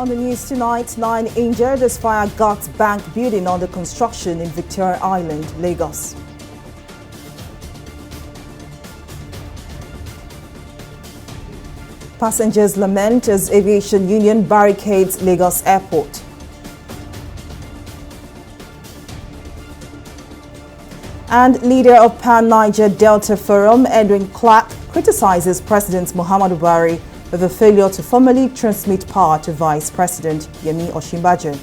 On the news tonight, 9 injured as fire guts bank building under construction in Victoria Island, Lagos. Passengers lament as aviation union barricades Lagos airport. And leader of Pan-Niger Delta Forum, Edwin Clark, criticizes President Muhammadu Buhari over failure to formally transmit power to Vice President Yemi Osinbajo.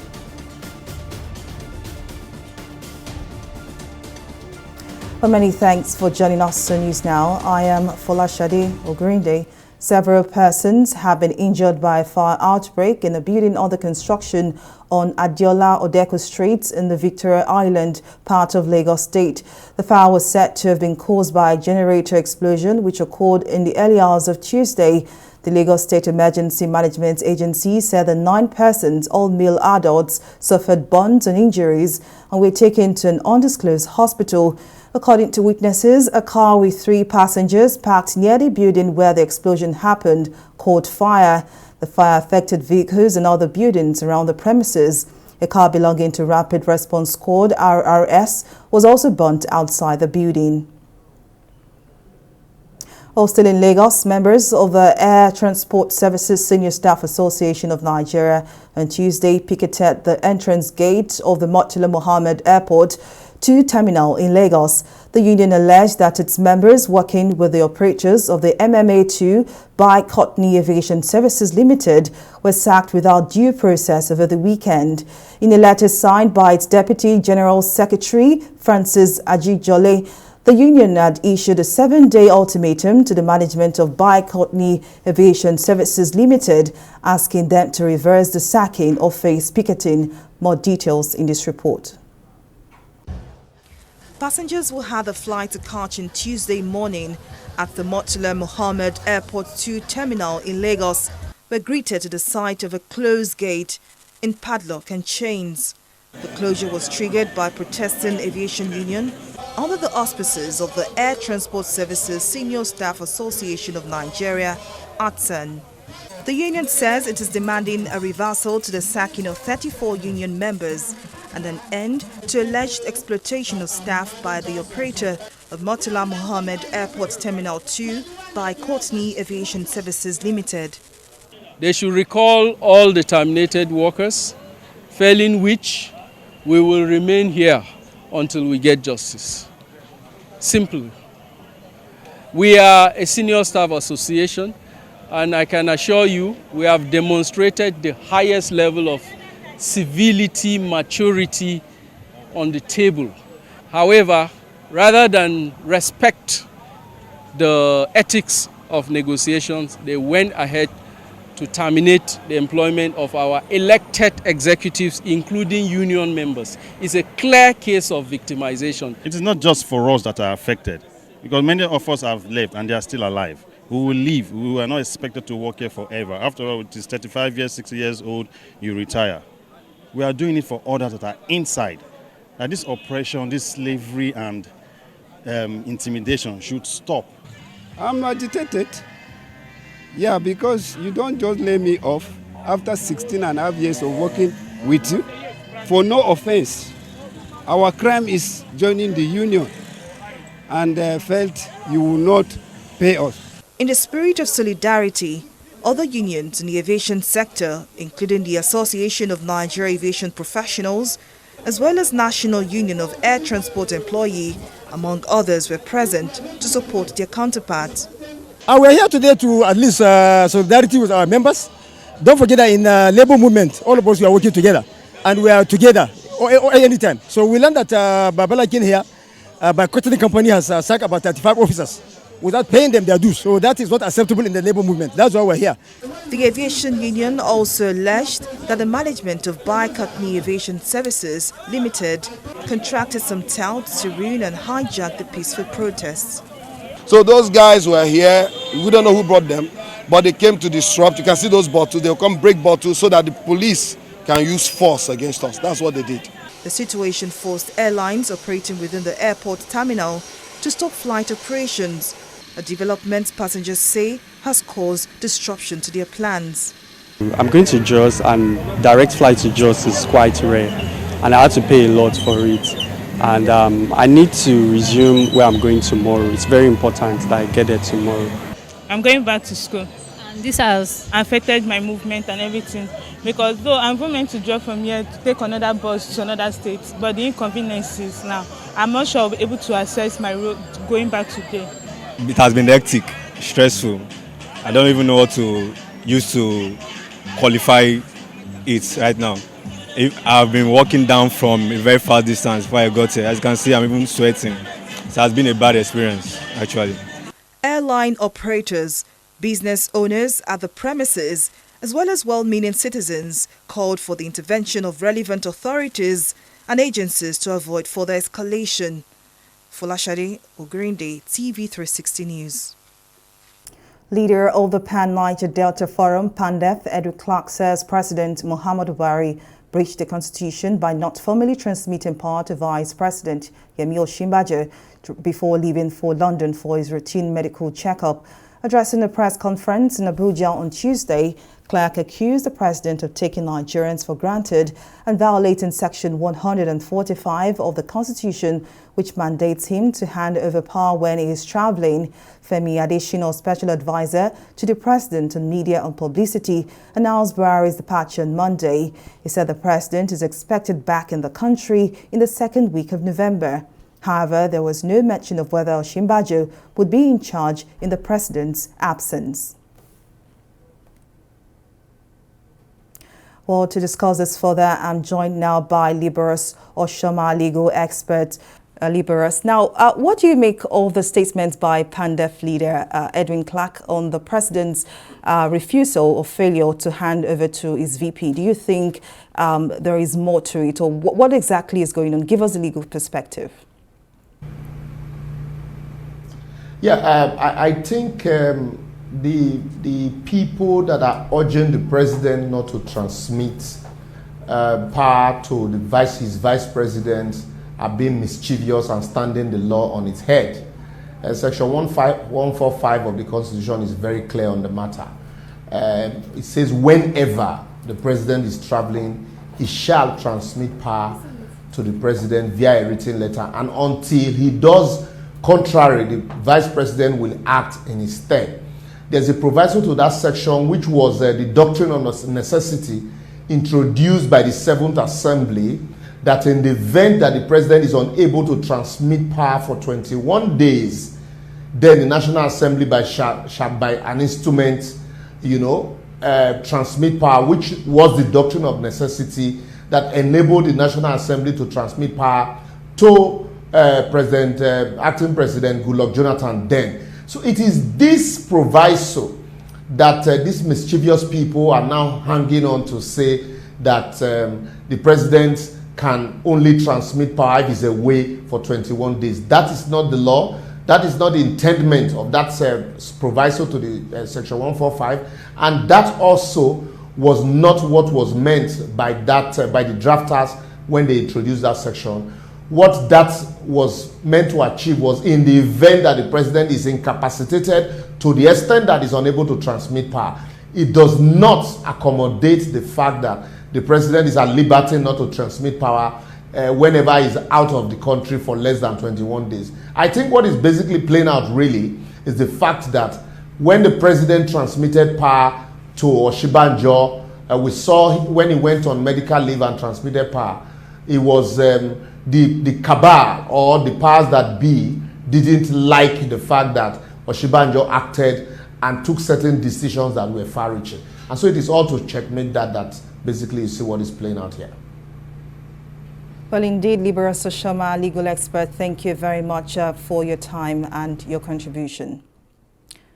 Well, many thanks for joining us on News Now. I am Folashade Ogurinde. Several persons have been injured by a fire outbreak in a building under construction on Adiola Odeko Street in the Victoria Island part of Lagos State. The fire was said to have been caused by a generator explosion which occurred in the early hours of Tuesday. The Lagos State Emergency Management Agency said the 9 persons, all male adults, suffered burns and injuries and were taken to an undisclosed hospital. According to witnesses, a car with 3 passengers parked near the building where the explosion happened caught fire. The fire affected vehicles and other buildings around the premises. A car belonging to Rapid Response Squad (RRS) was also burnt outside the building. While still in Lagos, members of the Air Transport Services Senior Staff Association of Nigeria on Tuesday picketed the entrance gate of the Murtala Muhammed Airport 2 terminal in Lagos. The union alleged that its members working with the operators of the MMA2 by Courtney Aviation Services Limited were sacked without due process over the weekend. In a letter signed by its Deputy General Secretary, Francis Ajijole, the union had issued a 7-day ultimatum to the management of By Courtney Aviation Services Limited, asking them to reverse the sacking or face picketing. More details in this report. Passengers who had a flight to catch on Tuesday morning at the Murtala Muhammed Airport 2 terminal in Lagos were greeted at the sight of a closed gate in padlock and chains. The closure was triggered by protesting aviation union under the auspices of the Air Transport Services Senior Staff Association of Nigeria, ATSAN. The union says it is demanding a reversal to the sacking of 34 union members and an end to alleged exploitation of staff by the operator of Murtala Muhammed Airport Terminal 2 by Courtney Aviation Services Limited. They should recall all the terminated workers, failing which we will remain here until we get justice. Simple. We are a senior staff association, and I can assure you we have demonstrated the highest level of civility, maturity on the table. However, rather than respect the ethics of negotiations, they went ahead to terminate the employment of our elected executives, including union members. It's a clear case of victimization. It is not just for us that are affected, because many of us have left and they are still alive. We will leave. We are not expected to work here forever. After all, it is 35 years, 60 years old, you retire. We are doing it for others that are inside. That this oppression, this slavery and intimidation should stop. I'm agitated. Yeah, because you don't just lay me off after 16 and a half years of working with you for no offense. Our crime is joining the union and felt you will not pay us. In the spirit of solidarity, other unions in the aviation sector, including the Association of Nigeria Aviation Professionals, as well as National Union of Air Transport Employees, among others, were present to support their counterparts. We're here today to at least solidarity with our members. Don't forget that in labor movement, all of us we are working together, and we are together anytime. So we learned that Babala came here by Courtney Company has sacked about 35 officers without paying them their dues. So that is not acceptable in the labor movement. That's why we're here. The aviation union also alleged that the management of By Courtney Aviation Services Limited contracted some touts to ruin and hijack the peaceful protests. So those guys were here, we don't know who brought them, but they came to disrupt. You can see those bottles, they'll come break bottles so that the police can use force against us. That's what they did. The situation forced airlines operating within the airport terminal to stop flight operations, a development passengers say has caused disruption to their plans. I'm going to Jos, and direct flight to Jos is quite rare, and I had to pay a lot for it. And I need to resume where I'm going tomorrow. It's very important that I get there tomorrow. I'm going back to school. And this has Affected my movement and everything, because though I'm meant to drive from here to take another bus to another state, but the inconveniences now, I'm not sure I'll be able to access my road going back today. It has been hectic, stressful. I don't even know what to use to qualify it right now. I've been walking down from a very far distance before I got here. As you can see, I'm even sweating. It has been a bad experience, actually. Airline operators, business owners at the premises, as well as well-meaning citizens, called for the intervention of relevant authorities and agencies to avoid further escalation. Folashade Ogrinde, TV360 News. Leader of the Pan-Niger Delta Forum, PANDEF, Edward Clark, says President Muhammadu Buhari breached the constitution by not formally transmitting power to Vice President Yemi Osinbajo before leaving for London for his routine medical checkup. Addressing a press conference in Abuja on Tuesday, Clark accused the president of taking Nigerians for granted and violating Section 145 of the Constitution, which mandates him to hand over power when he is traveling. Femi Adesina, special advisor to the president on media and publicity, announced Buhari's departure on Monday. He said the president is expected back in the country in the second week of November. However, there was no mention of whether Osinbajo would be in charge in the president's absence. Well, to discuss this further, I'm joined now by Liberus Oshoma, legal expert. Liberus, now, what do you make of the statement by PANDEF leader Edwin Clark on the president's refusal or failure to hand over to his VP? Do you think there is more to it, or what exactly is going on? Give us a legal perspective. Yeah, I think the people that are urging the president not to transmit power to his vice president are being mischievous and standing the law on its head. Section 145 of the Constitution is very clear on the matter. It says whenever the president is traveling, he shall transmit power to the president via a written letter, and until he does contrary, the vice president will act in his stead. There's a proviso to that section, which was the doctrine of necessity introduced by the 7th Assembly, that in the event that the president is unable to transmit power for 21 days, then the National Assembly shall by an instrument, transmit power, which was the doctrine of necessity that enabled the National Assembly to transmit power to acting President Goodluck Jonathan then. So it is this proviso that these mischievous people are now hanging on to say that the president can only transmit power if he's away for 21 days. That is not the law. That is not the intendment of that proviso to the Section 145, and that also was not what was meant by by the drafters when they introduced that section. What that was meant to achieve was, in the event that the president is incapacitated to the extent that is unable to transmit power, it does not accommodate the fact that the president is at liberty not to transmit power whenever he's out of the country for less than 21 days. I think what is basically playing out really is the fact that when the president transmitted power to Osinbajo, we saw when he went on medical leave and transmitted power, it was the cabal or the powers that be didn't like the fact that Osinbajo acted and took certain decisions that were far-reaching. And so it is all to checkmate that basically you see what is playing out here. Well, indeed, Liberus Oshoma, legal expert, thank you very much for your time and your contribution.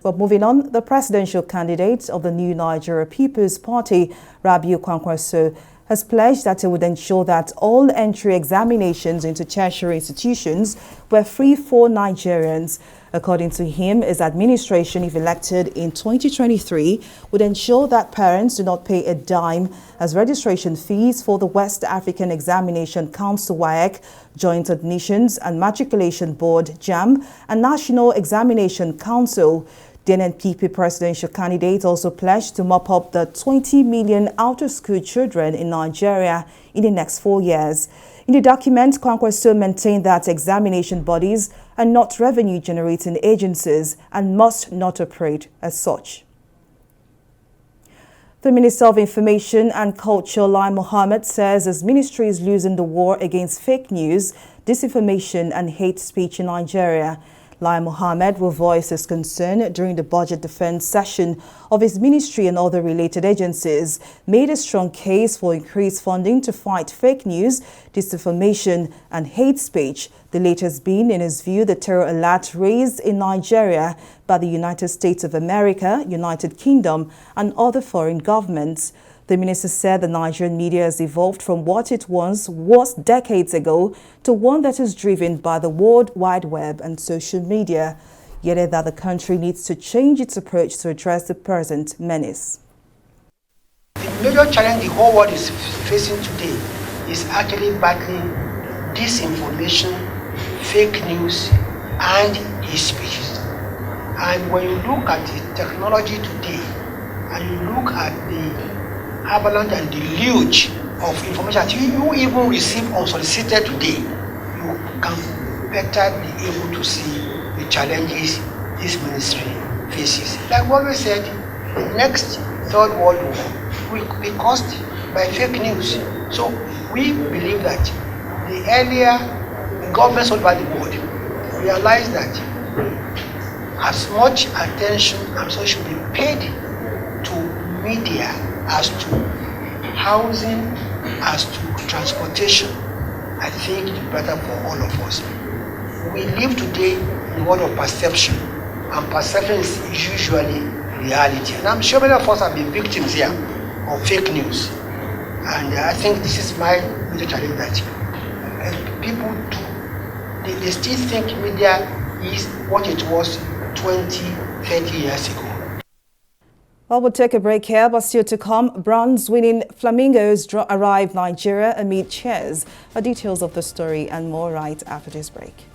But moving on, the presidential candidate of the New Nigeria People's Party, Rabiu Kwankwaso, has pledged that he would ensure that all entry examinations into tertiary institutions were free for Nigerians. According to him, his administration, if elected in 2023, would ensure that parents do not pay a dime as registration fees for the West African Examination Council (WAEC), Joint Admissions and Matriculation Board (JAMB), and National Examination Council. The NNPP presidential candidate also pledged to mop up the 20 million out-of-school children in Nigeria in the next 4 years. In the document, Kwankwaso maintained that examination bodies are not revenue-generating agencies and must not operate as such. The Minister of Information and Culture, Lai Mohammed, says his ministry is losing the war against fake news, disinformation and hate speech in Nigeria. Lai Mohammed will voice his concern during the budget defense session of his ministry and other related agencies, made a strong case for increased funding to fight fake news, disinformation and hate speech, the latest being, in his view, the terror alert raised in Nigeria by the United States of America, United Kingdom and other foreign governments. The minister said the Nigerian media has evolved from what it once was decades ago to one that is driven by the World Wide Web and social media. Yet that the country needs to change its approach to address the present menace. The major challenge the whole world is facing today is actually battling disinformation, fake news, and hate speech. And when you look at the technology today, and you look at the avalanche and deluge of information that you even receive unsolicited today, you can better be able to see the challenges this ministry faces. Like what we said, the next third world war will be caused by fake news. So we believe that the earlier the governments all over the world realize that as much attention and so should be paid to media as to housing, as to transportation, I think it's better for all of us. We live today in a world of perception, and perception is usually reality. And I'm sure many of us have been victims here of fake news. And I think this is my major challenge, that people they still think media is what it was 20, 30 years ago. Well, we'll take a break here, but still to come, bronze-winning Flamingos arrive Nigeria amid cheers. Details of the story and more right after this break.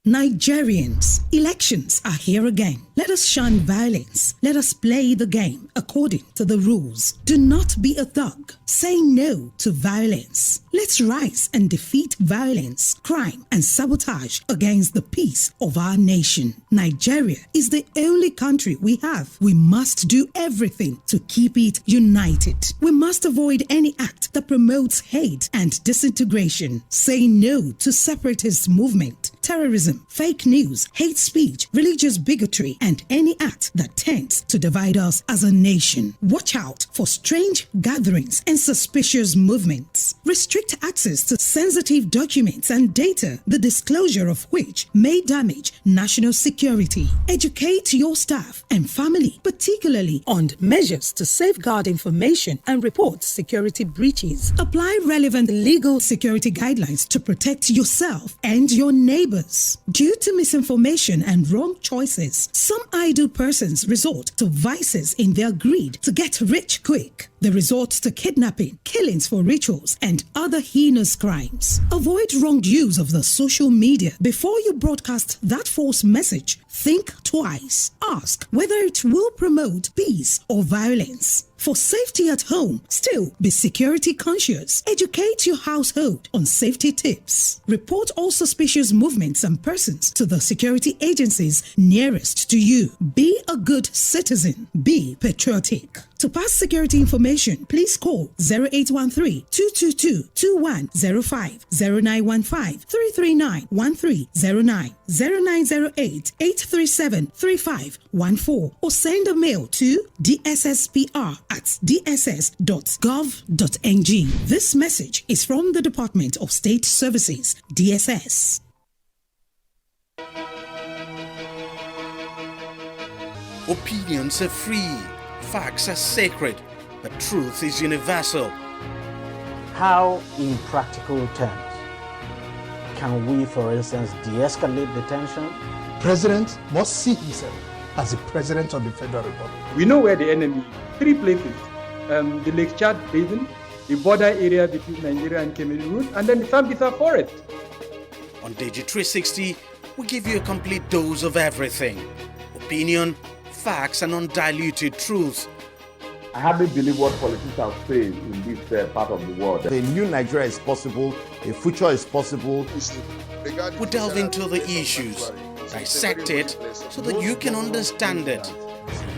Nigerians, elections are here again. Let us shun violence. Let us play the game according to the rules. Do not be a thug. Say no to violence. Let's rise and defeat violence, crime, and sabotage against the peace of our nation. Nigeria is the only country we have. We must do everything to keep it united. We must avoid any act that promotes hate and disintegration. Say no to separatist movement, terrorism, fake news, hate speech, religious bigotry, and any act that tends to divide us as a nation. Watch out for strange gatherings and suspicious movements. Restrict access to sensitive documents and data, the disclosure of which may damage national security. Educate your staff and family, particularly on measures to safeguard information and report security breaches. Apply relevant legal security guidelines to protect yourself and your neighbors. Due to misinformation and wrong choices, some idle persons resort to vices in their greed to get rich quick. They resort to kidnapping, killings for rituals, and other heinous crimes. Avoid wrong use of the social media. Before you broadcast that false message, think twice. Ask whether it will promote peace or violence. For safety at home, still be security conscious. Educate your household on safety tips. Report all suspicious movements and persons to the security agencies nearest to you. Be a good citizen. Be patriotic. To pass security information, please call 0813-222-2105, 0915-339-1309, 0908-837-3514, or send a mail to dsspr@dss.gov.ng. This message is from the Department of State Services, DSS. Opinions are free. Facts are sacred. but truth is universal. How, in practical terms, can we, for instance, de-escalate the tension? President must see himself as the President of the Federal Republic. We know where the enemy is. 3 places. The Lake Chad Basin, the border area between Nigeria and Cameroon, and then the Sambisa Forest. On TV360, we give you a complete dose of everything. Opinion, facts, and undiluted truth. I hardly believe what politicians are saying in this part of the world. A new Nigeria is possible, a future is possible. We delve into the issues, dissect it so that you can understand it,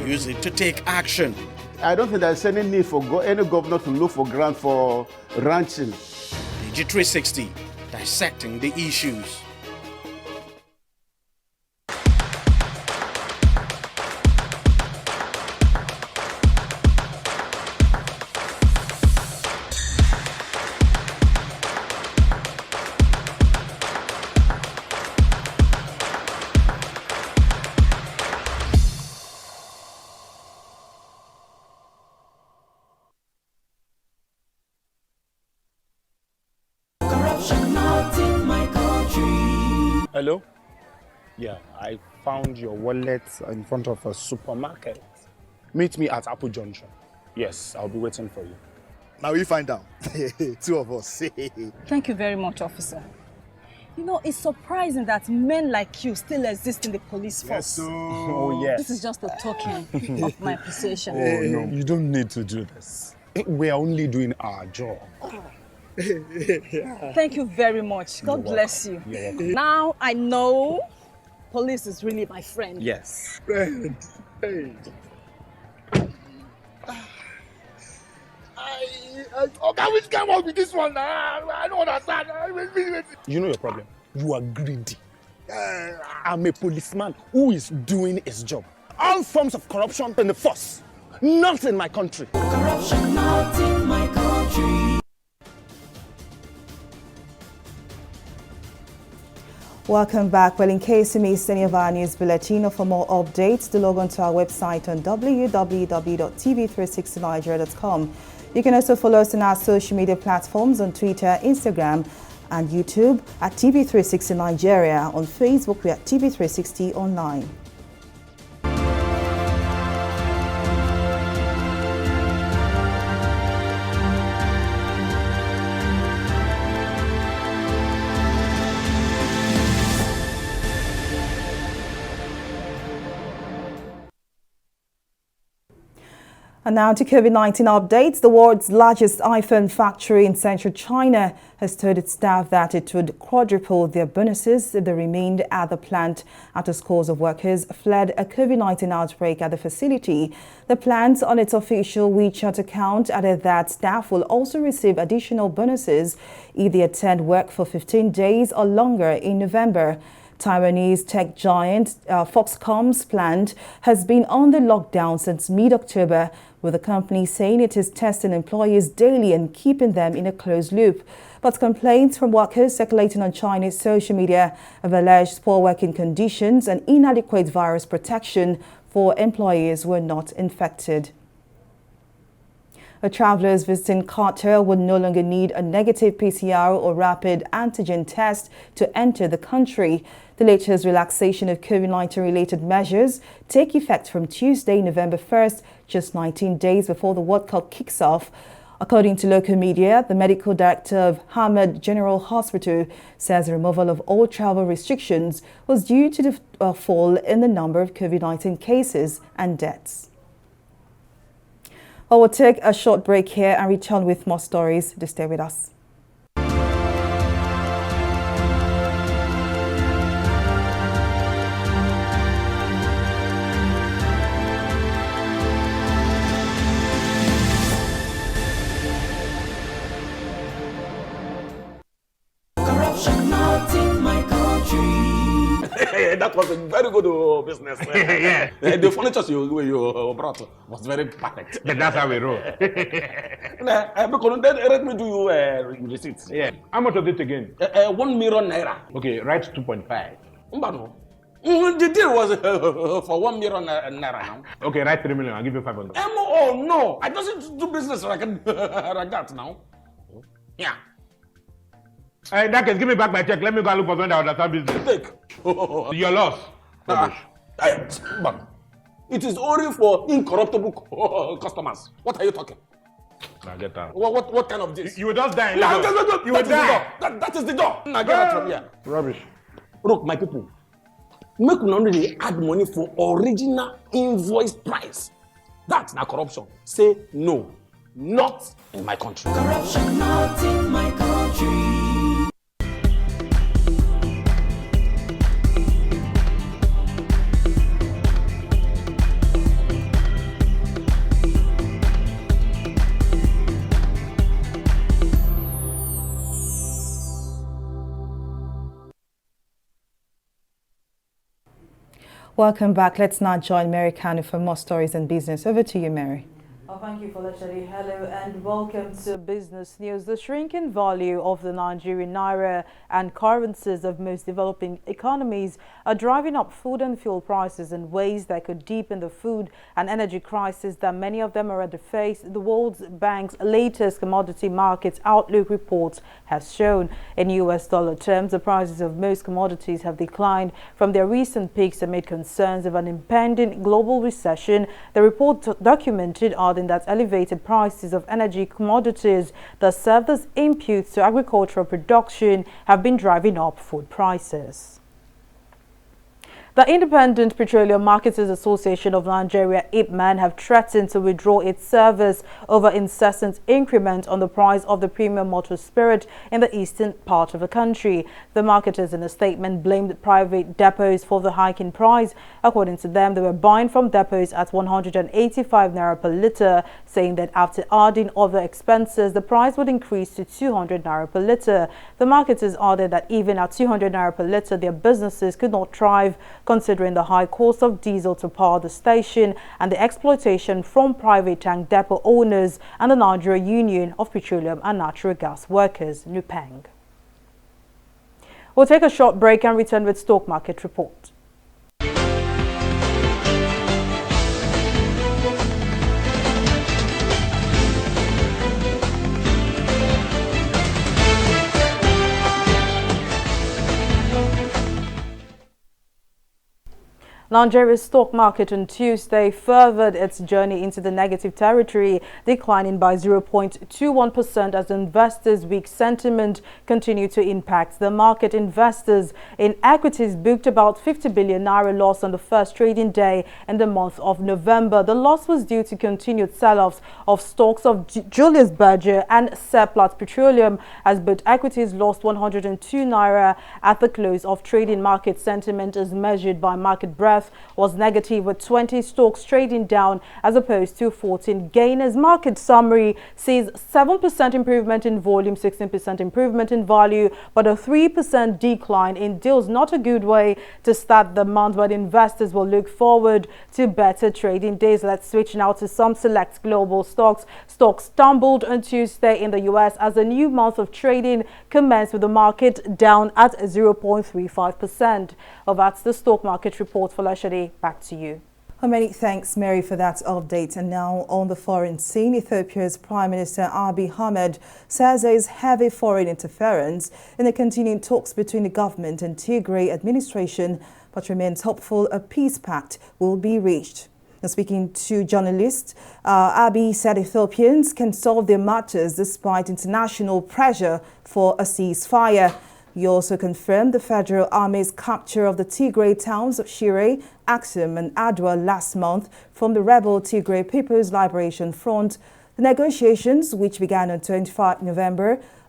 use it to take action. I don't think there's any need for any governor to look for grant for ranching. TV360, dissecting the issues. Hello? Yeah, I found your wallet in front of a supermarket. Meet me at Apple Junction. Yes, I'll be waiting for you. Now we find out. 2 of us. Thank you very much, officer. You know, it's surprising that men like you still exist in the police force. Yes, so... Oh, yes. This is just a token of my appreciation. Oh, no. You don't need to do this. We are only doing our job. Thank you very much. God bless you. You're welcome. Now I know police is really my friend. Yes. Friend. Hey. Which came out with this one? I don't understand. You know your problem. You are greedy. I'm a policeman who is doing his job. All forms of corruption in the force, not in my country. Corruption not in my country. Welcome back. Well, in case you missed any of our news bulletin or for more updates, do log on to our website on www.tv360nigeria.com. You can also follow us on our social media platforms on Twitter, Instagram, and YouTube at TV360 Nigeria. On Facebook, we're at TV360 Online. And now to COVID-19 updates. The world's largest iPhone factory in central China has told its staff that it would quadruple their bonuses if they remained at the plant after scores of workers fled a COVID-19 outbreak at the facility. The plant, on its official WeChat account, added that staff will also receive additional bonuses if they attend work for 15 days or longer in November. Taiwanese tech giant Foxcom's plant has been under lockdown since mid-October, with the company saying it is testing employees daily and keeping them in a closed loop. But complaints from workers circulating on Chinese social media have alleged poor working conditions and inadequate virus protection for employees who are not infected. Travelers visiting Qatar would no longer need a negative PCR or rapid antigen test to enter the country. The latest relaxation of COVID-19 related measures take effect from Tuesday, November 1st, just 19 days before the World Cup kicks off. According to local media, the medical director of Hamad General Hospital says the removal of all travel restrictions was due to the fall in the number of COVID-19 cases and deaths. Well, we'll take a short break here and return with more stories. Do stay with us. Corruption not in my country. That was a very good business. Yeah. The furniture you brought was very perfect. That's how we roll. Because then let me do you receipts. Yeah. How much was it again? 1 million naira. Okay, write 2.5. Mbano. The deal was for 1 million naira now. Okay, write 3 million. I'll give you 500. Oh no, I doesn't do business like that now. Yeah. In that case, give me back my check. Let me go and look for someone that understand business. Take. Your loss. But it is only for incorruptible customers. What are you talking? Now get out. What kind of this? You will just die. No. You will die. That is the door. Now get out from here. Rubbish. Look, my people. Make una really add money for original invoice price. That's not corruption. Say no. Not in my country. Corruption not in my country. Welcome back. Let's now join Mary Kanu for more stories and business. Over to you, Mary. Thank you, Folashade. Hello and welcome to Business News. The shrinking value of the Nigerian naira and currencies of most developing economies are driving up food and fuel prices in ways that could deepen the food and energy crisis that many of them already face. The World Bank's latest commodity markets outlook report has shown. In US dollar terms, the prices of most commodities have declined from their recent peaks amid concerns of an impending global recession. The report documented that elevated prices of energy commodities that serve as inputs to agricultural production have been driving up food prices. The Independent Petroleum Marketers Association of Nigeria, IPMAN, have threatened to withdraw its service over incessant increment on the price of the premium motor spirit in the eastern part of the country. The marketers in a statement blamed private depots for the hike in price. According to them, they were buying from depots at 185 naira per litre, saying that after adding other expenses, the price would increase to 200 naira per litre. The marketers added that even at 200 naira per litre, their businesses could not thrive, considering the high cost of diesel to power the station and the exploitation from private tank depot owners and the Nigeria Union of Petroleum and Natural Gas Workers, NUPENG. We'll take a short break and return with stock market report. Nigeria's stock market on Tuesday furthered its journey into the negative territory, declining by 0.21% as investors' weak sentiment continued to impact the market. Investors in equities booked about 50 billion naira loss on the first trading day in the month of November. The loss was due to continued sell-offs of stocks of Julius Berger and Seplat Petroleum, as both equities lost 102 naira at the close of trading. Market sentiment, as measured by Market Breadth, was negative, with 20 stocks trading down as opposed to 14 gainers. Market summary sees 7% improvement in volume, 16% improvement in value, but a 3% decline in deals. Not a good way to start the month, but investors will look forward to better trading days. Let's switch now to some select global stocks. Stocks stumbled on Tuesday in the US as a new month of trading commenced, with the market down at 0.35%. Well, that's the stock market report. For Lashadi, back to you. Well, many thanks, Mary, for that update. And now on the foreign scene, Ethiopia's Prime Minister Abiy Ahmed says there is heavy foreign interference in the continuing talks between the government and Tigray administration, but remains hopeful a peace pact will be reached. Now, speaking to journalists, Abiy said Ethiopians can solve their matters despite international pressure for a ceasefire. He also confirmed the Federal Army's capture of the Tigray towns of Shire, Axum and Adwa last month from the rebel Tigray People's Liberation Front. The negotiations, which began on 25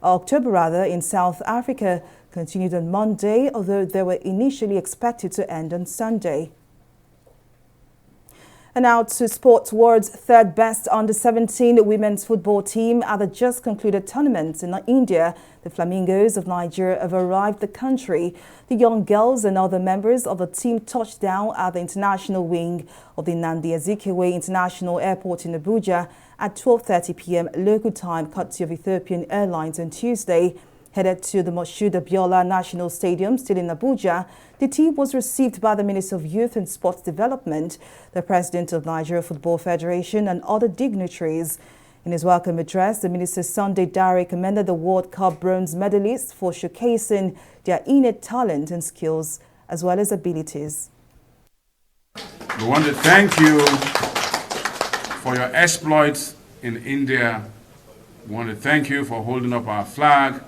October in South Africa, continued on Monday, although they were initially expected to end on Sunday. And now to sports. World's third best under-17 women's football team at the just concluded tournament in India. The Flamingos of Nigeria have arrived the country. The young girls and other members of the team touched down at the international wing of the Nnamdi Azikiwe International Airport in Abuja at 12:30 p.m. local time, courtesy of Ethiopian Airlines on Tuesday. Headed to the Moshood Abiola National Stadium, still in Abuja, the team was received by the Minister of Youth and Sports Development, the President of Nigeria Football Federation, and other dignitaries. In his welcome address, the Minister Sunday Dare commended the World Cup bronze medalists for showcasing their innate talent and skills, as well as abilities. We want to thank you for your exploits in India. We want to thank you for holding up our flag.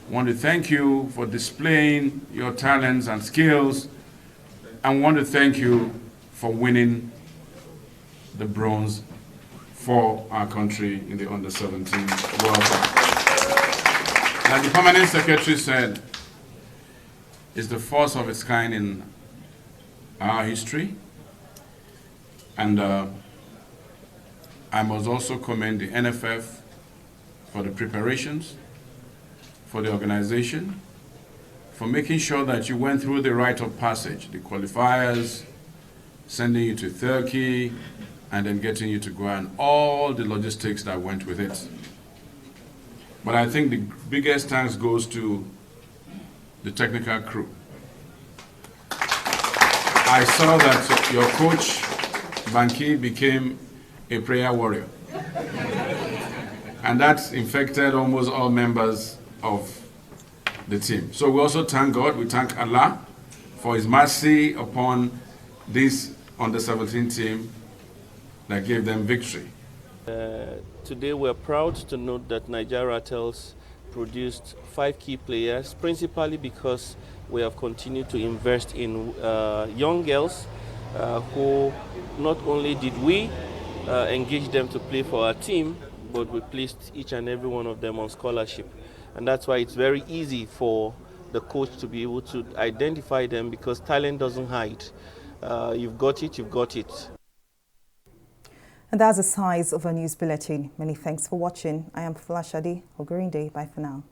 We want to thank you for displaying your talents and skills. And we want to thank you for winning the bronze for our country in the Under-17 World Cup. Like the Permanent Secretary said, it's the first of its kind in our history. And I must also commend the NFF for the preparations, for the organization, for making sure that you went through the rite of passage, the qualifiers, sending you to Turkey, and then getting you to go, and all the logistics that went with it. But I think the biggest thanks goes to the technical crew. I saw that your coach, Banki, became a prayer warrior. And that infected almost all members of the team. So we also thank God, we thank Allah for His mercy upon this Under-17 team that gave them victory. Today we're proud to note that Nigeria Hotels produced 5 key players, principally because we have continued to invest in young girls who not only did we engage them to play for our team, but we placed each and every one of them on scholarship. And that's why it's very easy for the coach to be able to identify them, because talent doesn't hide. You've got it, you've got it. And that's the size of our news bulletin. Many thanks for watching. I am Folashade Ogurinde. Bye for now.